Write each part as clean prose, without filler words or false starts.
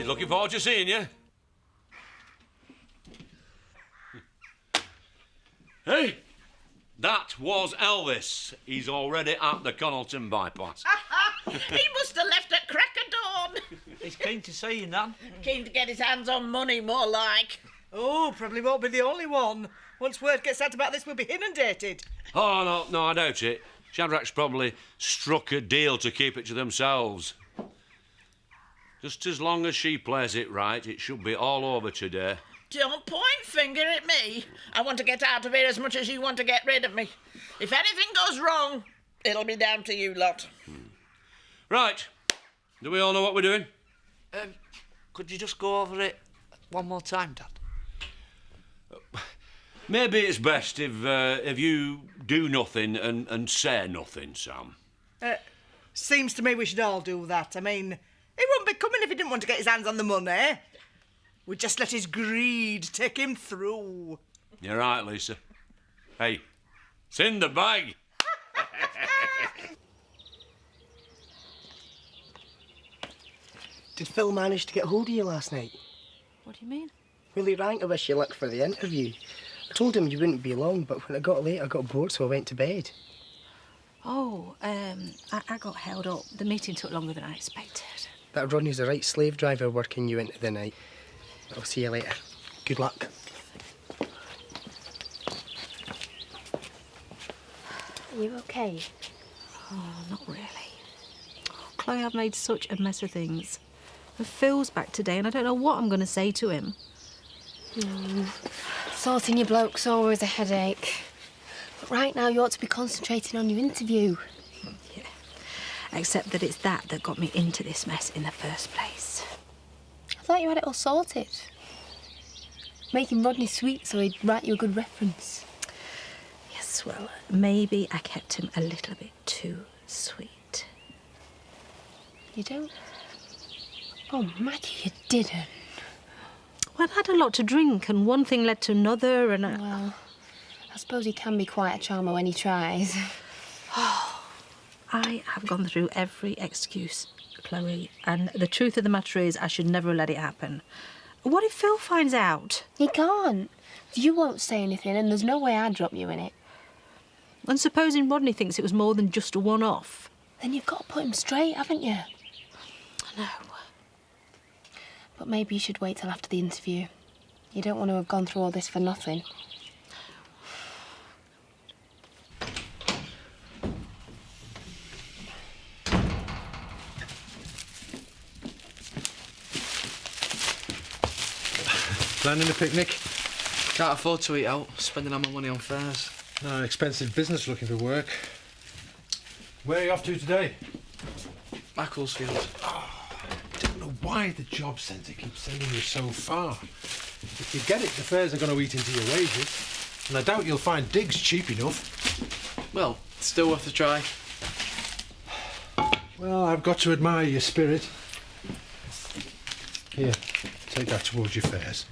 He's looking forward to seeing you. Hey, that was Elvis. He's already at the Connalton bypass. He must have left at crack of dawn. He's keen to see you, Nan. Keen to get his hands on money, more like. Oh, probably won't be the only one. Once word gets out about this, we'll be inundated. Oh, no, I doubt it. Shadrack's probably struck a deal to keep it to themselves. Just as long as she plays it right, it should be all over today. Don't point finger at me. I want to get out of here as much as you want to get rid of me. If anything goes wrong, it'll be down to you lot. Right. Do we all know what we're doing? Could you just go over it one more time, Dad? Maybe it's best if you do nothing and say nothing, Sam. Seems to me we should all do that. I mean, he wouldn't be coming if he didn't want to get his hands on the money. We'd just let his greed take him through. You're right, Lisa. Hey, it's in the bag. Did Phil manage to get hold of you last night? What do you mean? Well, he rang to wish you luck for the interview. I told him you wouldn't be long, but when it got late, I got bored, so I went to bed. Oh, I got held up. The meeting took longer than I expected. That Ronnie's a right slave driver working you into the night. I'll see you later. Good luck. Are you okay? Oh, not really. Oh, Chloe, I've made such a mess of things. And Phil's back today and I don't know what I'm going to say to him. Sorting your bloke's always a headache. But right now you ought to be concentrating on your interview. Yeah. Except that it's that got me into this mess in the first place. I thought you had it all sorted. Making Rodney sweet so he'd write you a good reference. Yes, well, maybe I kept him a little bit too sweet. You don't? Oh, Maggie, you didn't. Well, I had a lot to drink and one thing led to another and Well, I suppose he can be quite a charmer when he tries. I have gone through every excuse, Chloe, and the truth of the matter is I should never have let it happen. What if Phil finds out? He can't. You won't say anything and there's no way I'd drop you in it. And supposing Rodney thinks it was more than just a one-off? Then you've got to put him straight, haven't you? I know. But maybe you should wait till after the interview. You don't want to have gone through all this for nothing. Planning a picnic? Can't afford to eat out, spending all my money on fares. No, expensive business looking for work. Where are you off to today? Macclesfield. I don't know why the job centre keeps sending you so far. If you get it, the fares are going to eat into your wages. And I doubt you'll find digs cheap enough. Well, still worth a try. Well, I've got to admire your spirit. Here, take that towards your fares.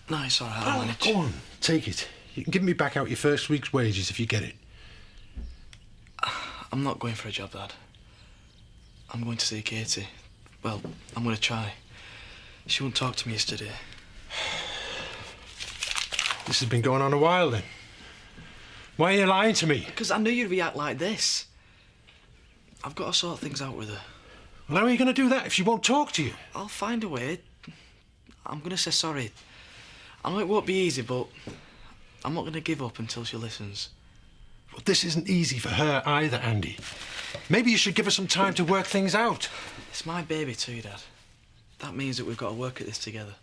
No, it's all right, I'll manage. Go on, take it. You can give me back out your first week's wages if you get it. I'm not going for a job, Dad. I'm going to see Katie. Well, I'm going to try. She wouldn't talk to me yesterday. This has been going on a while, then. Why are you lying to me? Because I knew you'd react like this. I've got to sort things out with her. Well, how are you going to do that if she won't talk to you? I'll find a way. I'm going to say sorry. I know it won't be easy, but I'm not going to give up until she listens. Well, this isn't easy for her either, Andy. Maybe you should give her some time to work things out. It's my baby too, Dad. That means that we've got to work at this together.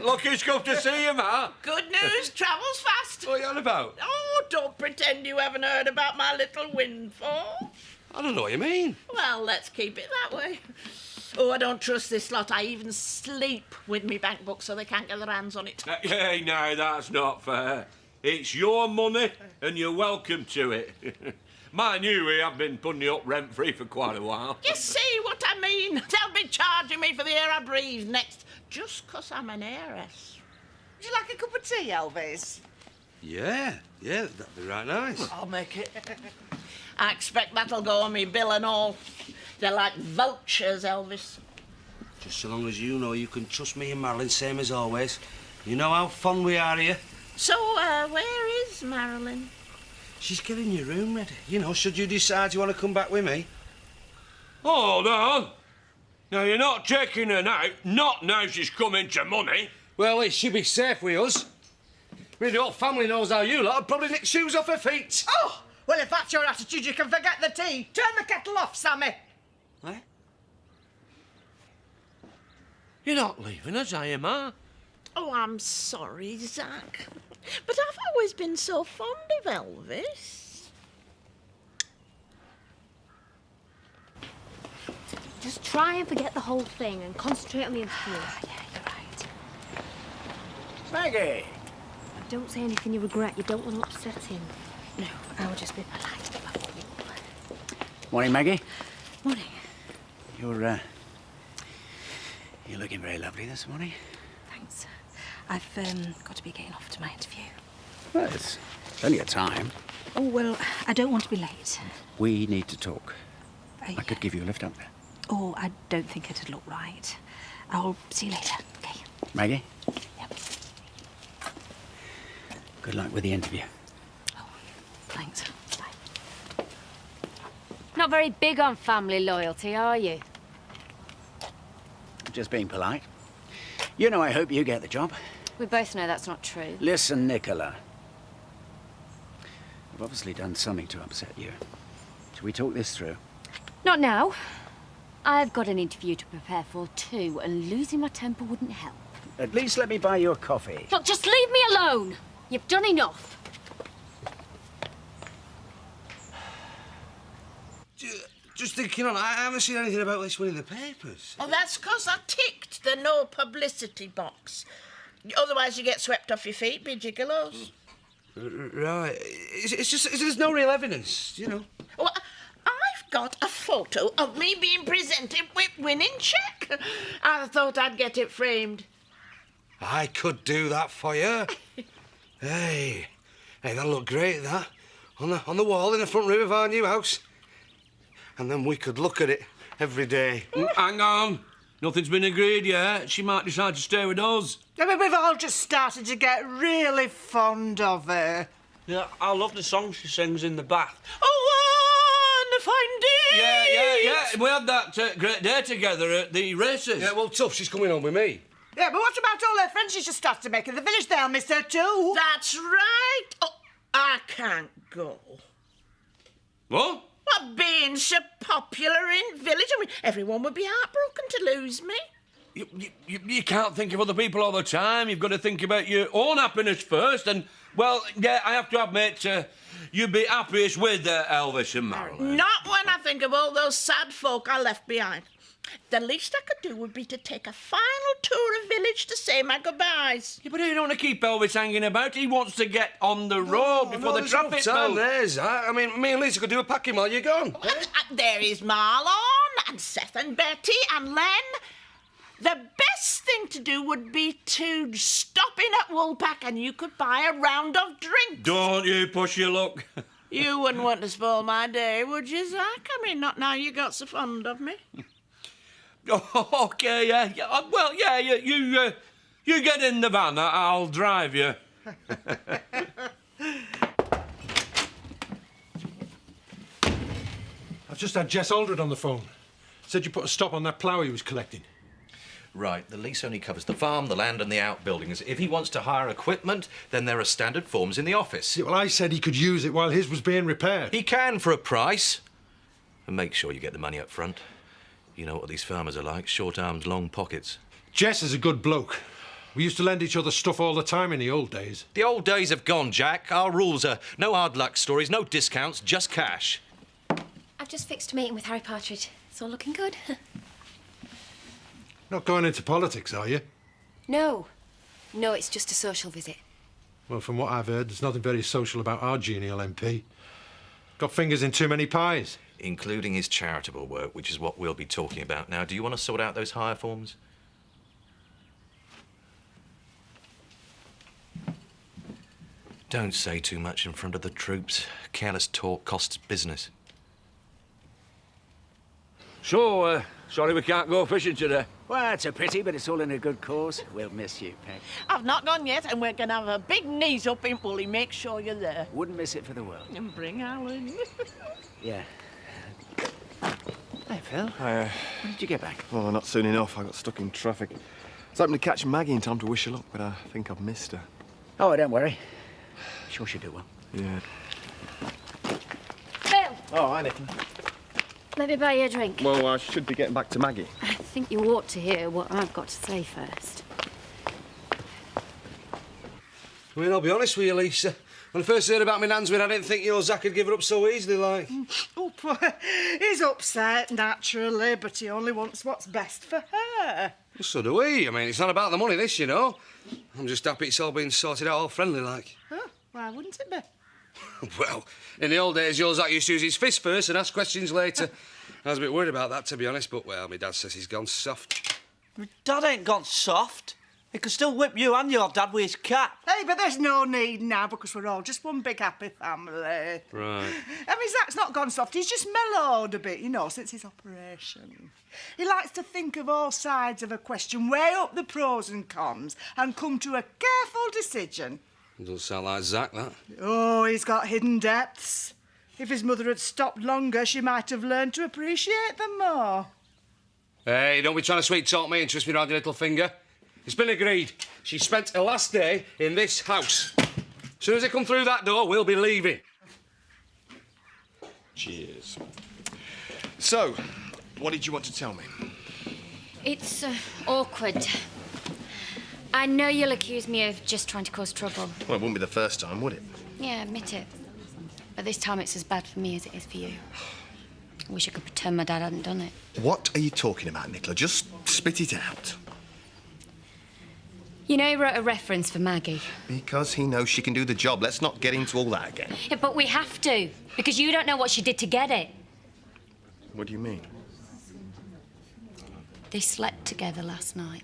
Look who's come to see you, Ma. Good news travels fast. What are you on about? Oh, don't pretend you haven't heard about my little windfall. I don't know what you mean. Well, let's keep it that way. Oh, I don't trust this lot. I even sleep with me bank book so they can't get their hands on it. Hey, no, that's not fair. It's your money and you're welcome to it. Mind you, we have been putting you up rent-free for quite a while. You see what I mean? They'll be charging me for the air I breathe next, just 'cause I'm an heiress. Would you like a cup of tea, Elvis? Yeah, that'd be right nice. I'll make it. I expect that'll go on me bill and all. They're like vultures, Elvis. Just so long as you know you can trust me and Marilyn, same as always. You know how fond we are here. So, where is Marilyn? She's getting your room ready. You know, should you decide you want to come back with me. Hold on. Now, you're not taking her now. Not now she's coming to money. Well, it should be safe with us. I mean, the whole family knows how you lot would probably nick shoes off her feet. Oh, well, if that's your attitude, you can forget the tea. Turn the kettle off, Sammy. Eh? You're not leaving us, are you, Ma? Oh, I'm sorry, Zach. But I've always been so fond of Elvis. Just try and forget the whole thing and concentrate on the interview. Yeah, you're right. Maggie! Don't say anything you regret. You don't want to upset him. No, I will just be polite. Morning, Maggie. Morning. You're looking very lovely this morning. Thanks. I've got to be getting off to my interview. Well, it's plenty of time. Oh, well, I don't want to be late. We need to talk. I I could give you a lift up there. Oh, I don't think it'd look right. I'll see you later, okay? Maggie, Yep. good luck with the interview. Oh, thanks. Bye. Not very big on family loyalty, are you? Just being polite. You know, I hope you get the job. We both know that's not true. Listen, Nicola. I've obviously done something to upset you. Shall we talk this through? Not now. I've got an interview to prepare for too, and losing my temper wouldn't help. At least let me buy you a coffee. Look, just leave me alone. You've done enough. Just thinking on, I haven't seen anything about this winning the papers. Oh, that's 'cause I ticked the no publicity box. Otherwise you get swept off your feet, be gigolos. Right. It's just, there's no real evidence, you know. Well, I've got a photo of me being presented with winning cheque. I thought I'd get it framed. I could do that for you. Hey, that'll look great, that. On the wall in the front room of our new house. And then we could look at it every day. Hang on. Nothing's been agreed yet. She might decide to stay with us. I mean, we've all just started to get really fond of her. Yeah, I love the song she sings in the bath. Oh, and find it. Yeah. We had that great day together at the races. Yeah, well, tough, she's coming home with me. Yeah, but what about all her friends she's just started to make in the village? They'll miss her too. That's right. Oh, I can't go. What? Well, being so popular in village, I mean, everyone would be heartbroken to lose me. You can't think of other people all the time. You've got to think about your own happiness first. And, well, yeah, I have to admit, you'd be happiest with Elvis and Marilyn. Not when I think of all those sad folk I left behind. The least I could do would be to take a final tour of village to say my goodbyes. Yeah, but you don't want to keep Elvis hanging about. He wants to get on the road before the traffic time moves. there's that. I mean, me and Lisa could do a packing while you're gone. And there is Marlon and Seth and Betty and Len. The best thing to do would be to stop in at Woolpack and you could buy a round of drinks. Don't you push your luck. You wouldn't want to spoil my day, would you, Zach? I mean, not now you got so fond of me. Oh, okay, yeah. Well, yeah, you get in the van. I'll drive you. I've just had Jess Aldred on the phone. Said you put a stop on that plough he was collecting. Right, the lease only covers the farm, the land and the outbuildings. If he wants to hire equipment, then there are standard forms in the office. Yeah, well, I said he could use it while his was being repaired. He can for a price. And make sure you get the money up front. You know what these farmers are like, short arms, long pockets. Jess is a good bloke. We used to lend each other stuff all the time in the old days. The old days have gone, Jack. Our rules are no hard luck stories, no discounts, just cash. I've just fixed a meeting with Harry Partridge. It's all looking good. Not going into politics, are you? No, it's just a social visit. Well, from what I've heard, there's nothing very social about our genial MP. Got fingers in too many pies. Including his charitable work, which is what we'll be talking about now. Do you want to sort out those hire forms? Don't say too much in front of the troops. Careless talk costs business. So, sorry we can't go fishing today. Well, it's a pity, but it's all in a good cause. We'll miss you, Peg. I've not gone yet, and we're going to have a big knees up in Woolley. Make sure you're there. Wouldn't miss it for the world. And bring Alan. Yeah. Hey, Phil. Hi, When did you get back? well, not soon enough. I got stuck in traffic. I was hoping to catch Maggie in time to wish her luck, but I think I've missed her. Oh, don't worry. Sure she'll do well. Yeah. Phil, Oh, hi, Nicky. let me buy you a drink. Well, I should be getting back to Maggie. I think you ought to hear what I've got to say first. I mean, I'll be honest with you, Lisa. When I first heard about my Nanswin, I didn't think your Zach would give her up so easily, like. Oh, poor. He's upset, naturally, but he only wants what's best for her. Well, so do we. I mean, it's not about the money, this, you know. I'm just happy it's all been sorted out all friendly, like. Oh, why wouldn't it be? Well, in the old days, your Zach used to use his fist first and ask questions later. I was a bit worried about that, to be honest, but, well, my dad says he's gone soft. My dad ain't gone soft. He can still whip you and your dad with his cap. Hey, but there's no need now because we're all just one big happy family. Right. I mean, Zach's not gone soft. He's just mellowed a bit, you know, since his operation. He likes to think of all sides of a question, weigh up the pros and cons, and come to a careful decision. Doesn't sound like Zach, that. Oh, he's got hidden depths. If his mother had stopped longer, she might have learned to appreciate them more. Hey, don't be trying to sweet-talk me and twist me round your little finger. It's been agreed. She spent her last day in this house. As soon as they come through that door, we'll be leaving. Cheers. So, what did you want to tell me? It's awkward. I know you'll accuse me of just trying to cause trouble. Well, it wouldn't be the first time, would it? Yeah, admit it. But this time it's as bad for me as it is for you. I wish I could pretend my dad hadn't done it. What are you talking about, Nicola? Just spit it out. You know he wrote a reference for Maggie. Because he knows she can do the job. Let's not get into all that again. Yeah, but we have to, because you don't know what she did to get it. What do you mean? They slept together last night.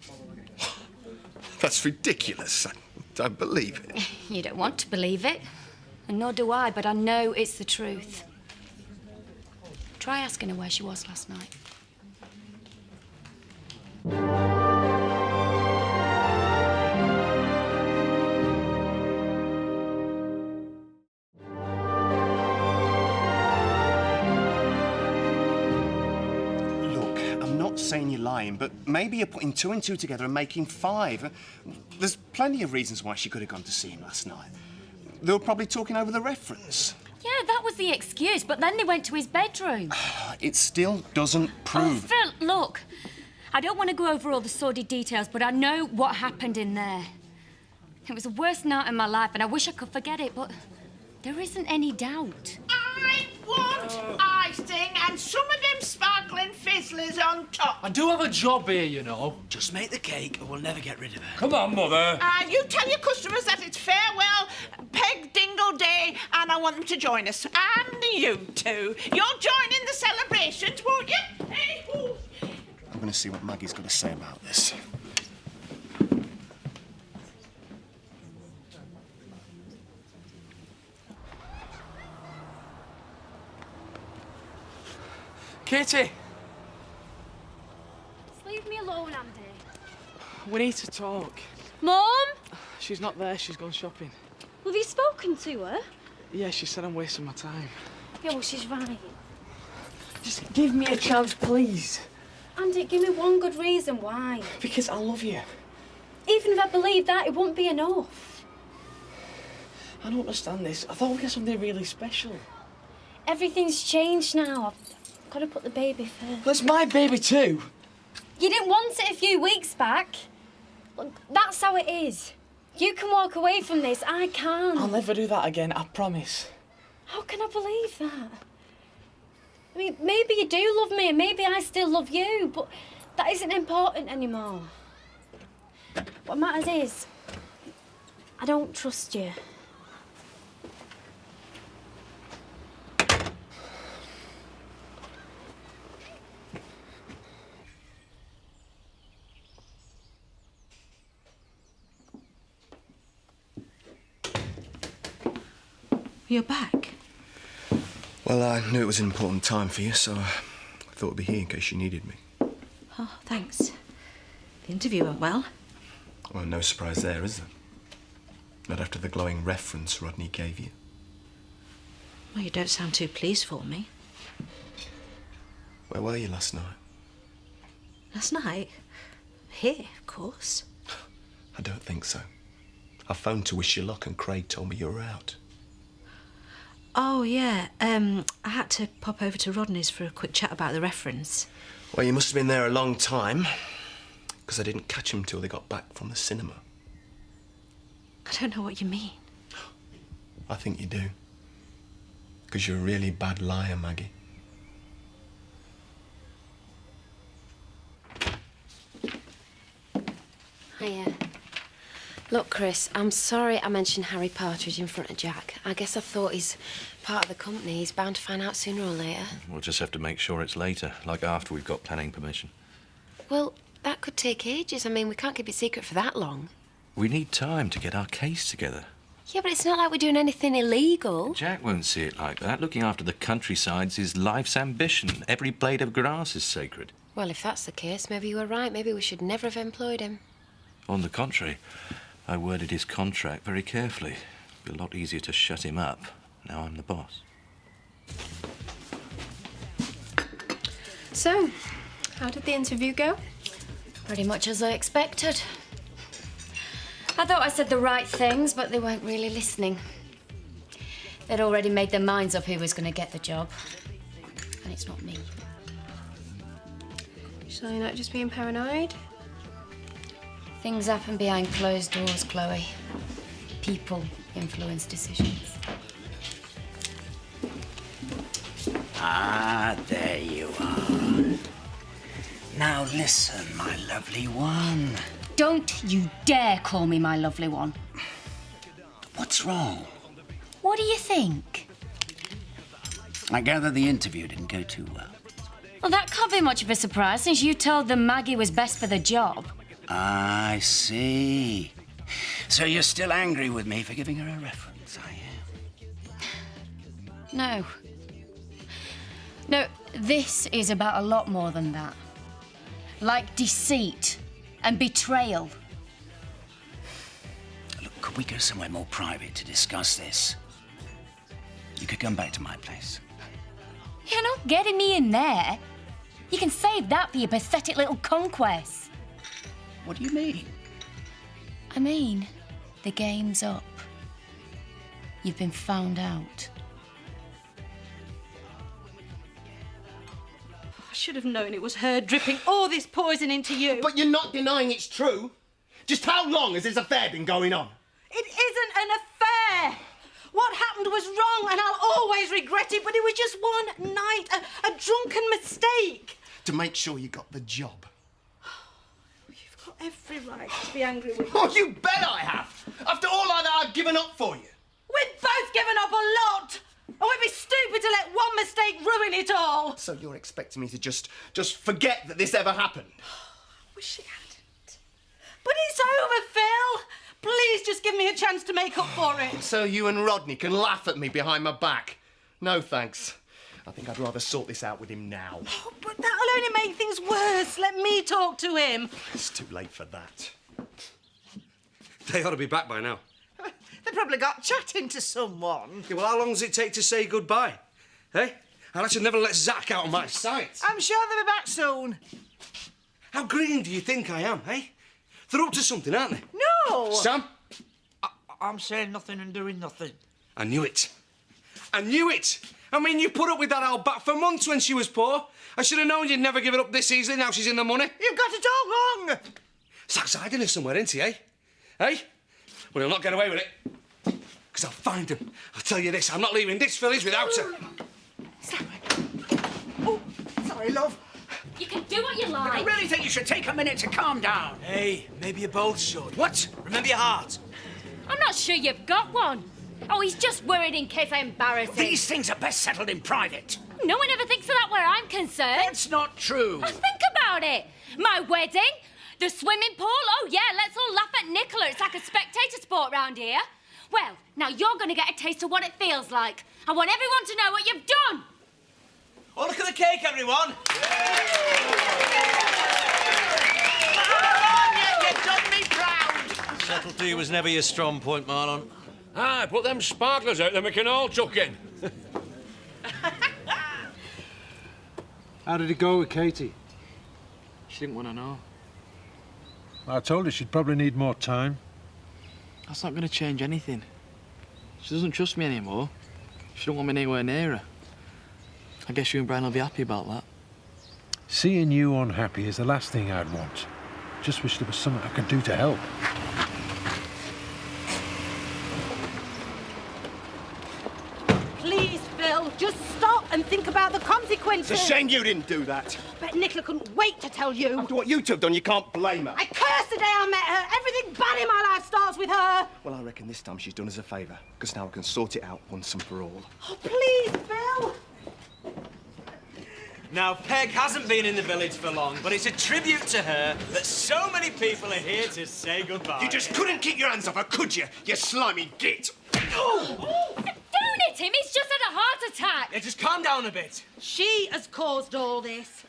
That's ridiculous. I don't believe it. You don't want to believe it, and nor do I, but I know it's the truth. Try asking her where she was last night. Look, I'm not saying you're lying, but maybe you're putting two and two together and making five. There's plenty of reasons why she could have gone to see him last night. They were probably talking over the reference. Yeah, that was the excuse, but then they went to his bedroom. It still doesn't prove... Oh, Phil, look. I don't want to go over all the sordid details, but I know what happened in there. It was the worst night of my life, and I wish I could forget it, but there isn't any doubt. I want icing and some of them sparkling fizzlers on top. I do have a job here, you know. Just make the cake and we'll never get rid of her. Come on, Mother. And you tell your customers that it's farewell Peg Dingle Day and I want them to join us. And you too. You'll join in the celebrations, won't you? Hey, ooh. I'm going to see what Maggie's got to say about this. Katie, Just leave me alone, Andy. we need to talk. Mum? She's not there, she's gone shopping. Have you spoken to her? Yeah, she said I'm wasting my time. Yeah, well, she's right. Just give me a chance, please. Andy, give me one good reason why. Because I love you. Even if I believed that, it wouldn't be enough. I don't understand this. I thought we got something really special. Everything's changed now. I've got to put the baby first. That's my baby too. You didn't want it a few weeks back. Look, that's how it is. You can walk away from this, I can't. I'll never do that again, I promise. How can I believe that? I mean, maybe you do love me and maybe I still love you, but that isn't important anymore. What matters is, I don't trust you. You're back? Well, I knew it was an important time for you, so I thought I'd be here in case you needed me. Oh, thanks. The interview went well. Well, no surprise there, is there? Not after the glowing reference Rodney gave you. Well, you don't sound too pleased for me. Where were you last night? Last night? Here, of course. I don't think so. I phoned to wish you luck and Craig told me you were out. Oh, yeah. I had to pop over to Rodney's for a quick chat about the reference. Well, you must have been there a long time, because I didn't catch them till they got back from the cinema. I don't know what you mean. I think you do. Because you're a really bad liar, Maggie. Hiya. Look, Chris, I'm sorry I mentioned Harry Partridge in front of Jack. I guess I thought he's part of the company. He's bound to find out sooner or later. We'll just have to make sure it's later, like after we've got planning permission. Well, that could take ages. I mean, we can't keep it secret for that long. We need time to get our case together. Yeah, but it's not like we're doing anything illegal. Jack won't see it like that. Looking after the countryside's his life's ambition. Every blade of grass is sacred. Well, if that's the case, maybe you were right. Maybe we should never have employed him. On the contrary, I worded his contract very carefully. It'd be a lot easier to shut him up. Now I'm the boss. So, how did the interview go? Pretty much as I expected. I thought I said the right things, but they weren't really listening. They'd already made their minds up who was going to get the job. And it's not me. So you're not just being paranoid? Things happen behind closed doors, Chloe. People influence decisions. Ah, there you are. Now listen, my lovely one. Don't you dare call me my lovely one. What's wrong? What do you think? I gather the interview didn't go too well. Well, that can't be much of a surprise since you told them Maggie was best for the job. I see. So you're still angry with me for giving her a reference, are you? No. No, this is about a lot more than that. Like deceit and betrayal. Look, could we go somewhere more private to discuss this? You could come back to my place. You're not getting me in there. You can save that for your pathetic little conquests. What do you mean? I mean, the game's up. You've been found out. I should have known it was her dripping all this poison into you. But you're not denying it's true. Just how long has this affair been going on? It isn't an affair. What happened was wrong and I'll always regret it, but it was just one night, a drunken mistake. To make sure you got the job. You've got every right to be angry with me. Oh, you bet I have. After all like that, I've given up for you. We've both given up a lot. And we'd be stupid to let one mistake ruin it all. So you're expecting me to just forget that this ever happened? I wish it hadn't. But it's over, Phil. Please just give me a chance to make up for it. So you and Rodney can laugh at me behind my back? No, thanks. I think I'd rather sort this out with him now. Oh, but that'll only make things worse. Let me talk to him. It's too late for that. They ought to be back by now. They probably got chatting to someone. Yeah, well, how long does it take to say goodbye? Eh? And I should never let Zach out of my sight. I'm sure they'll be back soon. How green do you think I am, eh? They're up to something, aren't they? No! Sam? I'm saying nothing and doing nothing. I knew it. I knew it! I mean, you put up with that old bat for months when she was poor. I should have known you'd never give it up this easily now she's in the money. You've got it all wrong. Zach's hiding her somewhere, isn't he, eh? Eh? Well, he'll not get away with it. Because I'll find him. I'll tell you this, I'm not leaving this village without her. Oh, sorry, love. You can do what you like. I really think you should take a minute to calm down. Hey, maybe you both should. What? Remember your heart. I'm not sure you've got one. Oh, he's just worried in case I embarrass him. These things are best settled in private. No one ever thinks of that where I'm concerned. That's not true. Oh, think about it. My wedding, the swimming pool. Oh, yeah, let's all laugh at Nicola. It's like a spectator sport round here. Well, now you're going to get a taste of what it feels like. I want everyone to know what you've done. Oh, look at the cake, everyone! Marlon, you've done me proud. Subtlety was never your strong point, Marlon. Aye, put them sparklers out, then we can all chuck in. How did it go with Katie? She didn't want to know. I told her she'd probably need more time. That's not going to change anything. She doesn't trust me anymore. She don't want me anywhere near her. I guess you and Brian will be happy about that. Seeing you unhappy is the last thing I'd want. Just wish there was something I could do to help. Please, Phil, just stop and think about the consequences. It's a shame you didn't do that. But Nicola couldn't wait to tell you. After what you two have done, you can't blame her. I cursed the day I met her. Everything bad in my life starts with her. Well, I reckon this time she's done us a favour, because now I can sort it out once and for all. Oh, please, Phil. Now, Peg hasn't been in the village for long, but it's a tribute to her that so many people are here to say goodbye. You just couldn't keep your hands off her, could you, you slimy git? Don't hit him, he's just had a heart attack. Yeah, just calm down a bit. She has caused all this.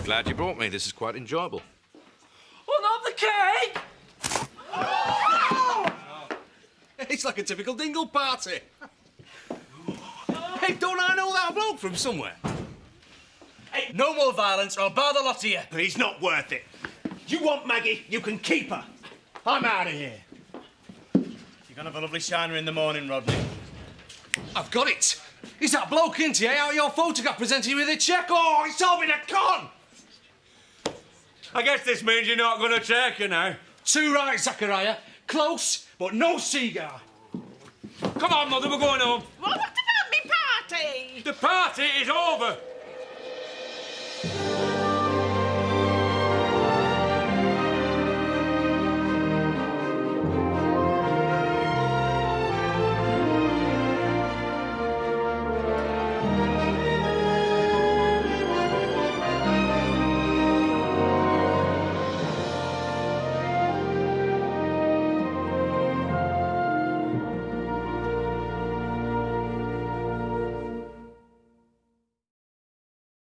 Glad you brought me. This is quite enjoyable. Oh, not the cake! It's like a typical dingle party. Hey, don't I know that bloke from somewhere? Hey, no more violence or I'll bar the lot of you. He's not worth it. You want Maggie, you can keep her. I'm out of here. You're gonna have a lovely shiner in the morning, Rodney. I've got it. Is that bloke in here out your photograph presenting you with a cheque? Oh, it's all been a con! I guess this means you're not going to take her now. Too right, Zachariah. Close, but no cigar. Come on, Mother, we're going home. Well, what about me party? The party is over.